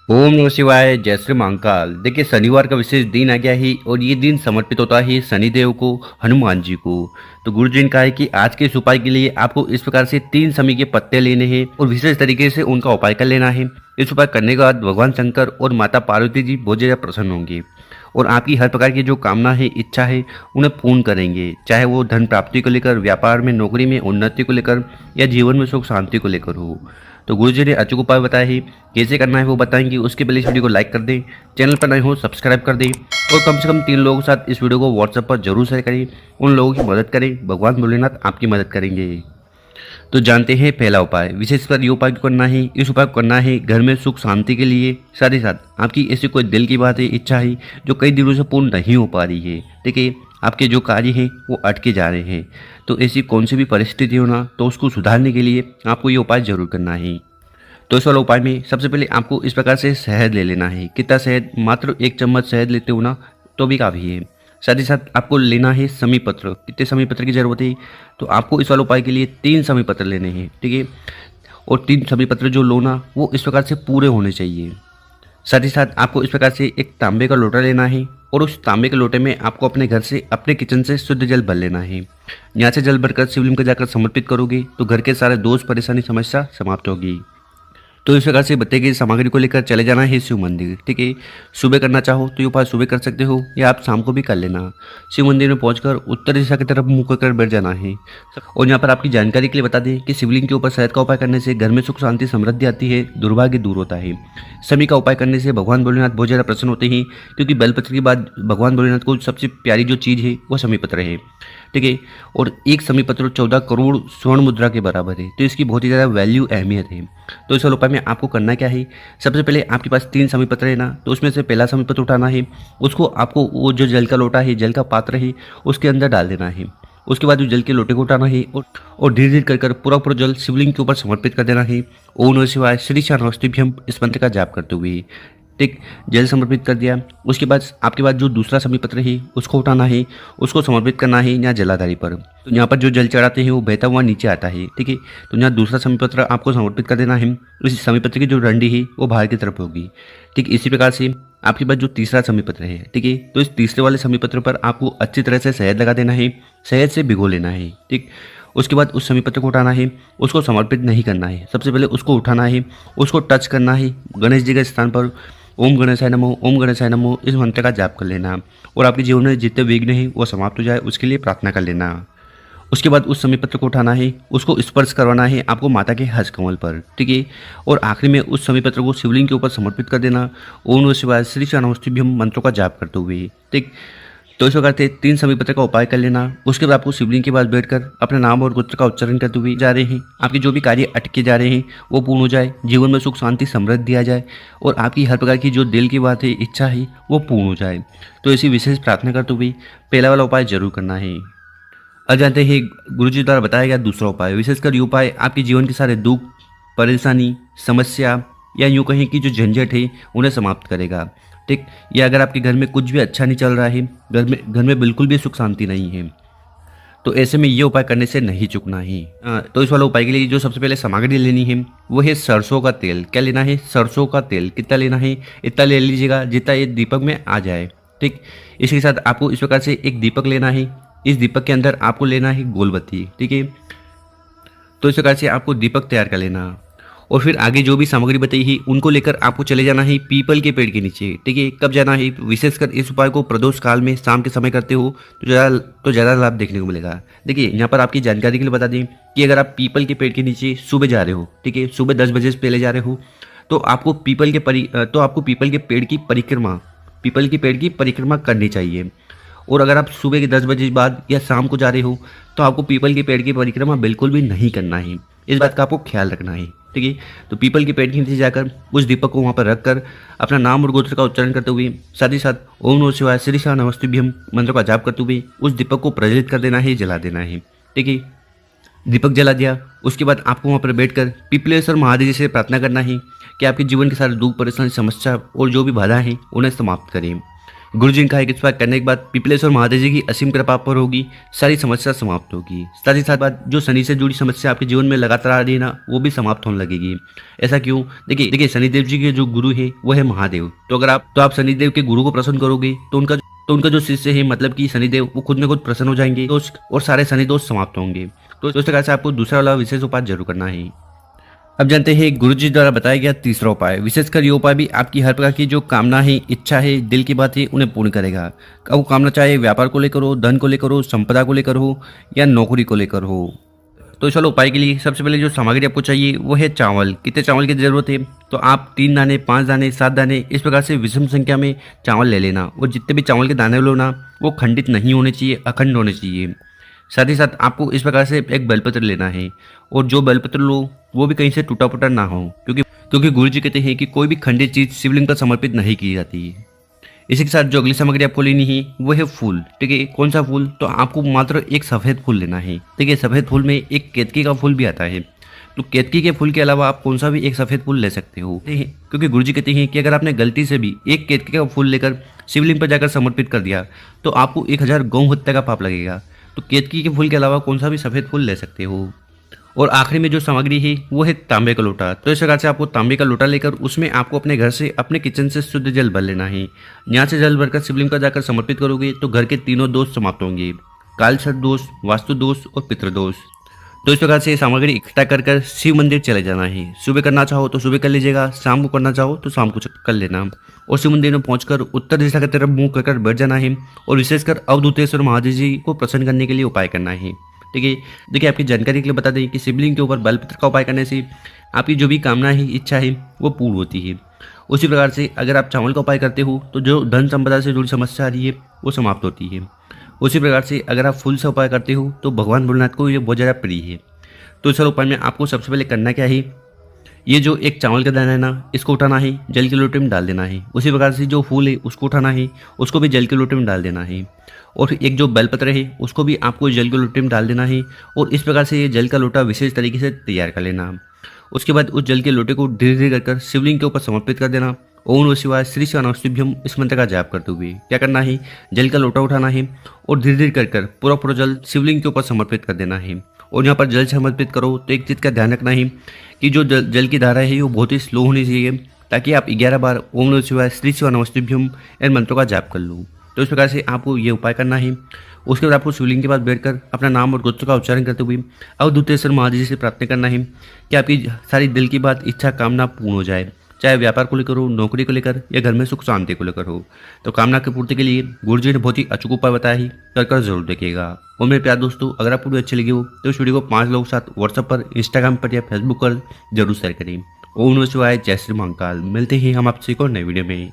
ओम नमः शिवाय। जय श्री महाकाल। देखिए, शनिवार का विशेष दिन आ गया है और ये दिन समर्पित होता है शनिदेव को, हनुमान जी को। तो गुरु जी ने कहा है कि आज के इस उपाय के लिए आपको इस प्रकार से 3 समी के पत्ते लेने हैं और विशेष तरीके से उनका उपाय कर लेना है। इस उपाय करने के बाद भगवान शंकर और माता पार्वती जी बहुत ज़्यादा प्रसन्न होंगे और आपकी हर प्रकार की जो कामना है, इच्छा है, उन्हें पूर्ण करेंगे। चाहे वो धन प्राप्ति को लेकर, व्यापार में, नौकरी में उन्नति को लेकर या जीवन में सुख शांति को लेकर हो। तो गुरु जी ने अचूक उपाय बताया है, कैसे करना है वो बताएंगे। उसके पहले इस वीडियो को लाइक कर दें, चैनल पर नए हो सब्सक्राइब कर दें और कम से कम 3 लोगों के साथ इस वीडियो को व्हाट्सएप पर जरूर शेयर करें। उन लोगों की मदद करें, भगवान भोलेनाथ आपकी मदद करेंगे। तो जानते हैं पहला उपाय। विशेषकर ये उपाय करना है, इस उपाय को करना है घर में सुख शांति के लिए। साथ ही साथ आपकी ऐसी कोई दिल की बात है, इच्छा है जो कई दिनों से पूर्ण नहीं हो पा रही है, ठीक है, आपके जो कार्य हैं वो अटके जा रहे हैं। तो ऐसी कौन सी भी परिस्थिति हो ना, तो उसको सुधारने के लिए आपको ये उपाय जरूर करना है। तो इस वाले उपाय में सबसे पहले आपको इस प्रकार से शहद ले लेना है। कितना शहद? मात्र 1 चम्मच शहद लेते हो ना तो भी काफ़ी है। साथ ही साथ आपको लेना है समी पत्र। कितने समी पत्र की जरूरत है? तो आपको इस वाले उपाय के लिए 3 समी पत्र लेने हैं, ठीक है। और 3 समी पत्र जो लो ना, वो इस प्रकार से पूरे होने चाहिए। साथ ही साथ आपको इस प्रकार से एक तांबे का लोटा लेना है और उस तांबे के लोटे में आपको अपने घर से, अपने किचन से शुद्ध जल भर लेना है। यहाँ से जल भरकर शिवलिंग को जाकर समर्पित करोगे तो घर के सारे दोष, परेशानी, समस्या समाप्त होगी। तो इस प्रकार से बताई गई सामग्री को लेकर चले जाना है शिव मंदिर, ठीक है। सुबह करना चाहो तो ये उपाय सुबह कर सकते हो या आप शाम को भी कर लेना। शिव मंदिर में पहुंचकर उत्तर दिशा की तरफ मुंह कर बैठ जाना है। और यहाँ पर आपकी जानकारी के लिए बता दें कि शिवलिंग के ऊपर शहद का उपाय करने से घर में सुख शांति समृद्धि आती है, दुर्भाग्य दूर होता है। समी का उपाय करने से भगवान भोलेनाथ बहुत ज़्यादा प्रसन्न होते हैं, क्योंकि बेलपत्र के बाद भगवान भोलेनाथ को सबसे प्यारी जो चीज़ है वो समी पत्र है, ठीक है। और एक समी पत्र 14 करोड़ स्वर्ण मुद्रा के बराबर है, तो इसकी बहुत ही ज़्यादा वैल्यू, अहमियत है। तो इस उपाय में आपको करना क्या है? सबसे पहले आपके पास 3 समी पत्र है ना, तो उसमें से पहला समी पत्र उठाना है। उसको आपको वो जो जल का लोटा है, जल का पात्र है, उसके अंदर डाल देना है। उसके बाद जो जल के लोटे को उठाना है और धीरे धीरे कर पूरा जल शिवलिंग के ऊपर समर्पित कर देना है। ओम नमः शिवाय श्री नमस्तुभ्यं इस मंत्र का जाप करते हुए, ठीक, जल समर्पित कर दिया। उसके बाद आपके पास जो दूसरा समी पत्र है उसको उठाना है, उसको समर्पित करना है यहाँ जलाधारी पर। तो यहाँ पर जो जल चढ़ाते हैं वो बहता हुआ नीचे आता है, ठीक है। तो यहाँ दूसरा समी पत्र आपको समर्पित कर देना है। इस समी पत्र की जो डंडी है वो बाहर की तरफ होगी, ठीक। इसी प्रकार से आपके पास जो तीसरा समी पत्र है, ठीक है, तो इस तीसरे वाले समी पत्र पर आपको अच्छी तरह से शहद लगा देना है, शहद से भिगो लेना है, ठीक। उसके बाद उस समी पत्र को उठाना है, उसको समर्पित नहीं करना है। सबसे पहले उसको उठाना है, उसको टच करना है गणेश जी के स्थान पर। ओम गणेशाय नमो, ओम गणेशाय नमो इस मंत्र का जाप कर लेना और आपके जीवन में जितने विघ्न हैं वो समाप्त हो जाए, उसके लिए प्रार्थना कर लेना। उसके बाद उस समी पत्र को उठाना है, उसको स्पर्श करवाना है आपको माता के हस्त कमल पर, ठीक है। और आखिरी में उस समी पत्र को शिवलिंग के ऊपर समर्पित कर देना। ओम नमः शिवाय श्री नमस्तुभ्यं मंत्रों का जाप करते हुए, ठीक। तो इस प्रकार से 3 समी पत्र का उपाय कर लेना। उसके बाद आपको शिवलिंग के पास बैठकर अपने नाम और गोत्र का उच्चारण करते हुए जा रहे हैं। आपके जो भी कार्य अटके जा रहे हैं वो पूर्ण हो जाए, जीवन में सुख शांति समृद्धि आ जाए और आपकी हर प्रकार की जो दिल की बात है, इच्छा है, वो पूर्ण हो जाए। तो ऐसी विशेष प्रार्थना करते हुए पहला वाला उपाय जरूर करना है। अब जानते हैं गुरु जी द्वारा बताया गया दूसरा उपाय। विशेषकर ये उपाय आपके जीवन के सारे दुख, परेशानी, समस्या या यूँ कहें कि जो झंझट है उन्हें समाप्त करेगा, ठीक। या अगर आपके घर में कुछ भी अच्छा नहीं चल रहा है, घर में बिल्कुल भी सुख शांति नहीं है, तो ऐसे में ये उपाय करने से नहीं चूकना है। तो इस वाले उपाय के लिए जो सबसे पहले सामग्री लेनी है वो है सरसों का तेल। क्या लेना है? सरसों का तेल। कितना लेना है? इतना ले लीजिएगा जितना ये दीपक में आ जाए, ठीक। इसके साथ आपको इस प्रकार से एक दीपक लेना है। इस दीपक के अंदर आपको लेना है गोलबत्ती, ठीक है। तो इस प्रकार से आपको दीपक तैयार कर लेना और फिर आगे जो भी सामग्री बताई है उनको लेकर आपको चले जाना है पीपल के पेड़ के नीचे, ठीक है। कब जाना है? विशेषकर इस उपाय को प्रदोष काल में शाम के समय करते हो तो ज़्यादा लाभ देखने को मिलेगा। देखिए, यहाँ पर आपकी जानकारी के लिए बता दें कि अगर आप पीपल के पेड़ के नीचे सुबह जा रहे हो, ठीक है, सुबह 10 बजे से पहले जा रहे हो, तो आपको पीपल के पेड़ की परिक्रमा करनी चाहिए। और अगर आप सुबह के 10 बजे बाद या शाम को जा रहे हो तो आपको पीपल के पेड़ की परिक्रमा बिल्कुल भी नहीं करना है। इस बात का आपको ख्याल रखना है, ठीक है। तो पीपल के पेड़ के नीचे जाकर उस दीपक को वहाँ पर रखकर अपना नाम और गोत्र का उच्चारण करते हुए, साथ ही साथ ओम नमः शिवाय श्री नमस्तुभ्यं मंत्र का जाप करते हुए उस दीपक को प्रज्वलित कर देना है, जला देना है, ठीक है। दीपक जला दिया, उसके बाद आपको वहाँ पर बैठकर पिपलेश्वर महादेव जी से प्रार्थना करना है कि आपके जीवन के सारे दुख, परेशानी, समस्या और जो भी बाधा है उन्हें समाप्त करें। गुरु जी ने कहा है कि इस बार करने के बाद पिपलेश्वर महादेव जी की असीम कृपा पर होगी, सारी समस्या समाप्त होगी। साथ ही साथ बात जो शनि से जुड़ी समस्या आपके जीवन में लगातार आ रही है ना, वो भी समाप्त होने लगेगी। ऐसा क्यों? देखिए शनिदेव जी के जो गुरु है वो है महादेव। तो अगर आप शनिदेव के गुरु को प्रसन्न करोगे तो उनका जो शिष्य है मतलब कि शनिदेव, वो खुद में खुद प्रसन्न हो जाएंगे और सारे शनि दोष समाप्त होंगे। तो इस प्रकार से आपको दूसरा वाला विशेष उपाय जरूर करना है। अब जानते हैं गुरु जी द्वारा बताया गया तीसरा उपाय। विशेषकर ये उपाय भी आपकी हर प्रकार की जो कामना है, इच्छा है, दिल की बात है, उन्हें पूर्ण करेगा। अब वो कामना चाहे व्यापार को लेकर हो, धन को लेकर हो, संपदा को लेकर हो या नौकरी को लेकर हो। तो चलो उपाय के लिए सबसे पहले जो सामग्री आपको चाहिए वो है चावल। कितने चावल की जरूरत है? तो आप 3 दाने, 5 दाने, 7 दाने इस प्रकार से विषम संख्या में चावल ले लेना। और जितने भी चावल के दाने लो ना, वो खंडित नहीं होने चाहिए, अखंड होने चाहिए। साथ ही साथ आपको इस प्रकार से एक बेलपत्र लेना है, और जो बेलपत्र लो वो भी कहीं से टूटा फूटा ना हो, क्योंकि गुरु जी कहते हैं कि कोई भी खंडित चीज शिवलिंग पर समर्पित नहीं की जाती है। इसी के साथ जो अगली सामग्री आपको लेनी है वो है फूल। ठीक है, कौन सा फूल? तो आपको मात्र एक सफेद फूल लेना है। ठीक है, सफेद फूल में एक केतकी का फूल भी आता है, तो केतकी के फूल के अलावा आप कौन सा भी एक सफेद फूल ले सकते हो। क्योंकि गुरु जी कहते हैं कि अगर आपने गलती से भी एक केतकी का फूल लेकर शिवलिंग पर जाकर समर्पित कर दिया तो आपको 1000 गौ हत्या का पाप लगेगा। तो केतकी के फूल के अलावा कौन सा भी सफेद फूल ले सकते हो। और आखिरी में जो सामग्री है वो है तांबे का लोटा। तो इस प्रकार से आपको तांबे का लोटा लेकर उसमें आपको अपने घर से, अपने किचन से शुद्ध जल भर लेना है। यहाँ से जल भरकर शिवलिंग पर जाकर समर्पित करोगे तो घर के तीनों दोष समाप्त होंगे, कालसर्प दोष, वास्तु दोष और पितृदोष। तो इस प्रकार से सामग्री इकट्ठा कर शिव मंदिर चले जाना है। सुबह करना चाहो तो सुबह कर लीजिएगा, शाम को करना चाहो तो शाम को कर लेना। और शिव मंदिर में पहुंचकर उत्तर दिशा की तरफ मुंह कर बैठ जाना है और विशेषकर अवधूतेश्वर महादेव जी को प्रसन्न करने के लिए उपाय करना है। ठीक है, देखिए आपकी जानकारी के लिए बता दें कि शिवलिंग के ऊपर बेलपत्र का उपाय करने से आपकी जो भी कामना है, इच्छा है, वो पूर्ण होती है। उसी प्रकार से अगर आप चावल का उपाय करते हो तो जो धन संपदा से जुड़ी समस्या आ रही है वो समाप्त होती है। उसी प्रकार से अगर आप फूल से उपाय करते हो तो भगवान भोलेनाथ को ये बहुत ज़्यादा प्रिय है। तो इस उपाय में आपको सबसे पहले करना क्या है, ये जो एक चावल का दाना है ना, इसको उठाना है, जल के लोटे में डाल देना है। उसी प्रकार से जो फूल है उसको उठाना है, उसको भी जल के लोटे में डाल देना है। और एक जो बेलपत्र है उसको भी आपको जल के लोटे में डाल देना है। और इस प्रकार से ये जल का लोटा विशेष तरीके से तैयार कर लेना। उसके बाद उस जल के लोटे को धीरे धीरे कर शिवलिंग के ऊपर समर्पित कर देना। ओम नमः शिवाय, श्री शिवानमस्तुभ्यम इस मंत्र का जाप करते हुए क्या करना है, जल का लोटा उठाना है और धीरे धीरे कर पूरा जल शिवलिंग के ऊपर समर्पित कर देना है। और यहाँ पर जल समर्पित करो तो एक चीज़ का ध्यान रखना है कि जो जल की धारा है वो बहुत ही स्लो होनी चाहिए, ताकि आप 11 बार ओम नमः शिवाय, श्री शिवानमस्तुभ्यम इन मंत्रों का जाप कर लो। तो इस प्रकार से आपको ये उपाय करना है। उसके बाद आपको शिवलिंग के पास बैठकर अपना नाम और गोत्र का उच्चारण करते हुए अवधूतेश्वर महादेव जी से प्रार्थना करना है कि आपकी सारी दिल की बात, इच्छा, कामना पूर्ण हो जाए, चाहे व्यापार को लेकर हो, नौकरी को लेकर या घर में सुख शांति को लेकर हो। तो कामना की पूर्ति के लिए गुरु जी ने बहुत ही अचूक उपाय बताया ही, कर जरूर देखिएगा। और मेरे प्यारे दोस्तों, अगर आपको वीडियो अच्छी लगी हो तो इस वीडियो को 5 लोगों के साथ व्हाट्सएप पर, इंस्टाग्राम पर या फेसबुक पर जरूर शेयर करें। ओम नमः शिवाय, जय श्री महाकाल। मिलते हैं हम आपसे एक और नई वीडियो में।